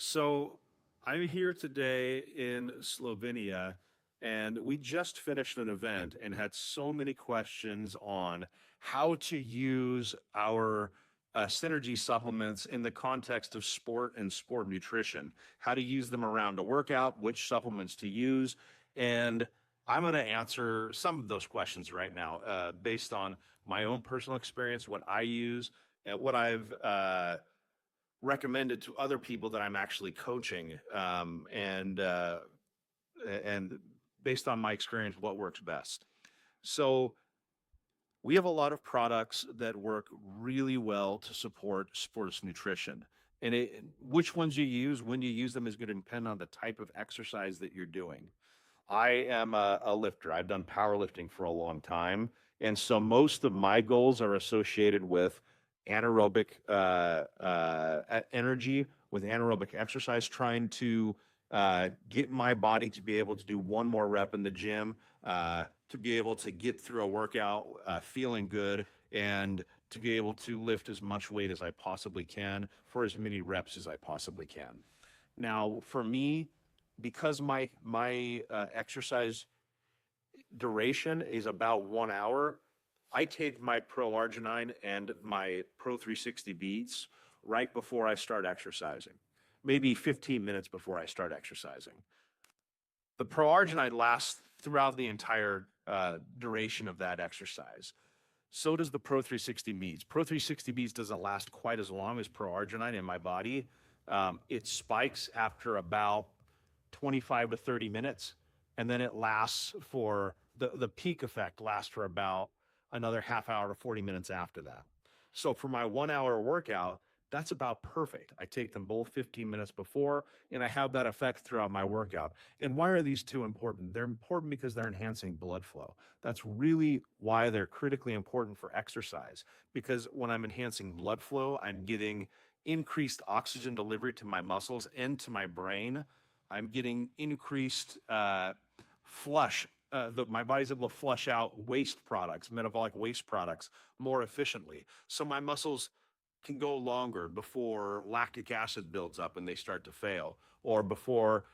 So I'm here today in Slovenia, and we just finished an event and had so many questions on how to use our synergy supplements in the context of sport and sport nutrition, how to use them around a workout, which supplements to use. And I'm going to answer some of those questions right now based on my own personal experience, what I use, and what I've recommended to other people that I'm actually coaching, and based on my experience, what works best. So we have a lot of products that work really well to support sports nutrition. And which ones you use, when you use them, is going to depend on the type of exercise that you're doing. I am a lifter. I've done powerlifting for a long time. And so most of my goals are associated with anaerobic energy, with anaerobic exercise, trying to get my body to be able to do one more rep in the gym, to be able to get through a workout feeling good, and to be able to lift as much weight as I possibly can for as many reps as I possibly can. Now, for me, because my exercise duration is about 1 hour, I take my Pro Arginine and my Pro 360 beads right before I start exercising, maybe 15 minutes before I start exercising. The Pro Arginine lasts throughout the entire duration of that exercise. So does the Pro 360 beads. Pro 360 beads doesn't last quite as long as Pro Arginine in my body. It spikes after about 25 to 30 minutes, and then it lasts for the peak effect lasts for about another half hour to 40 minutes after that. So for my 1 hour workout, that's about perfect. I take them both 15 minutes before, and I have that effect throughout my workout. And why are these two important? They're important because they're enhancing blood flow. That's really why they're critically important for exercise, because when I'm enhancing blood flow, I'm getting increased oxygen delivery to my muscles and to my brain. I'm getting increased flush. My body's able to flush out waste products, metabolic waste products, more efficiently. So my muscles can go longer before lactic acid builds up and they start to fail, or before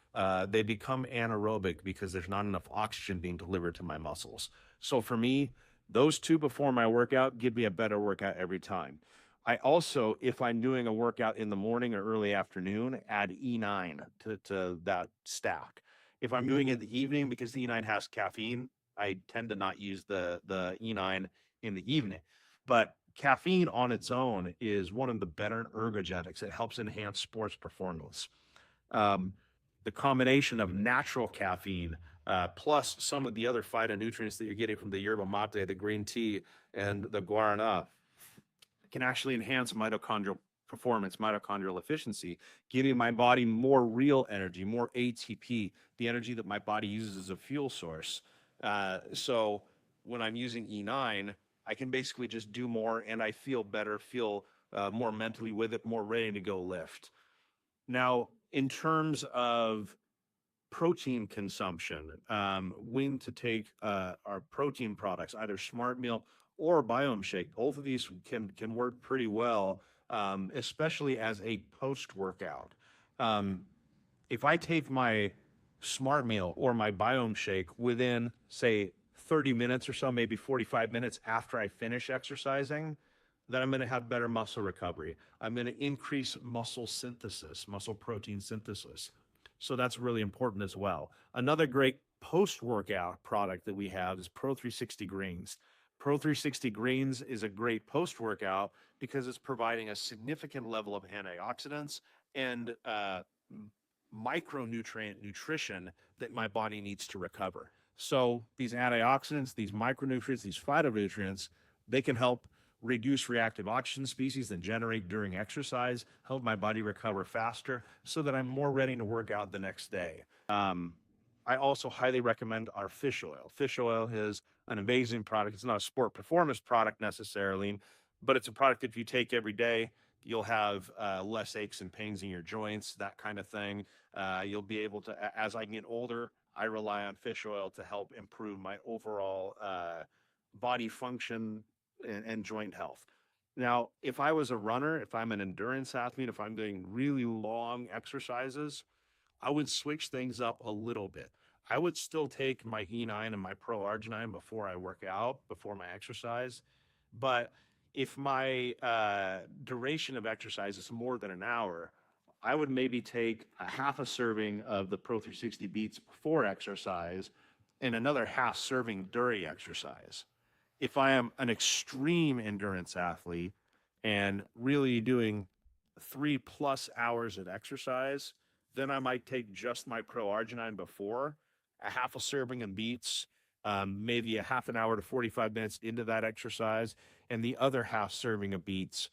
they become anaerobic because there's not enough oxygen being delivered to my muscles. So for me, those two before my workout give me a better workout every time. I also, if I'm doing a workout in the morning or early afternoon, add E9 to that stack. If I'm doing it in the evening, because the E9 has caffeine, I tend to not use the E9 in the evening. But caffeine on its own is one of the better ergogenics. It helps enhance sports performance. Um, the combination of natural caffeine plus some of the other phytonutrients that you're getting from the yerba mate, the green tea, and the guarana can actually enhance mitochondrial performance, mitochondrial efficiency, giving my body more real energy, more ATP, the energy that my body uses as a fuel source. So when I'm using E9, I can basically just do more and I feel better, feel more mentally with it, more ready to go lift. Now, in terms of protein consumption, when to take our protein products, either Smart Meal or Biome Shake. Both of these can work pretty well, especially as a post workout. Um, if I take my Smart Meal or my Biome Shake within, say, 30 minutes or so, maybe 45 minutes after I finish exercising, then I'm going to have better muscle recovery. I'm going to increase muscle synthesis, muscle protein synthesis. So that's really important as well. Another great post workout product that we have is Pro 360 Greens. Pro 360 Greens is a great post workout because it's providing a significant level of antioxidants and micronutrient nutrition that my body needs to recover. So these antioxidants, these micronutrients, these phytonutrients, they can help reduce reactive oxygen species that generate during exercise, help my body recover faster so that I'm more ready to work out the next day. I also highly recommend our fish oil. Fish oil is an amazing product. It's not a sport performance product necessarily, but it's a product that if you take every day, you'll have less aches and pains in your joints, that kind of thing. You'll be able to, as I get older, I rely on fish oil to help improve my overall body function and joint health. Now, if I was a runner, if I'm an endurance athlete, if I'm doing really long exercises, I would switch things up a little bit. I would still take my E9 and my Pro Arginine before I work out, before my exercise. But if my duration of exercise is more than an hour, I would maybe take a half a serving of the Pro 360 Beats before exercise and another half serving during exercise. If I am an extreme endurance athlete and really doing 3+ hours of exercise, then I might take just my Pro Arginine before, a half a serving of beets, maybe a half an hour to 45 minutes into that exercise, and the other half serving of beets,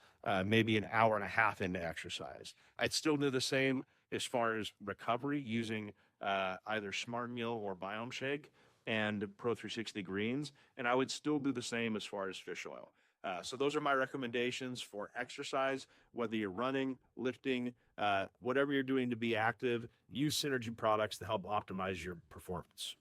maybe an hour and a half into exercise. I'd still do the same as far as recovery using either Smart Meal or Biome Shake and Pro 360 Greens, and I would still do the same as far as fish oil. So those are my recommendations for exercise, whether you're running, lifting, whatever you're doing to be active, use Synergy products to help optimize your performance.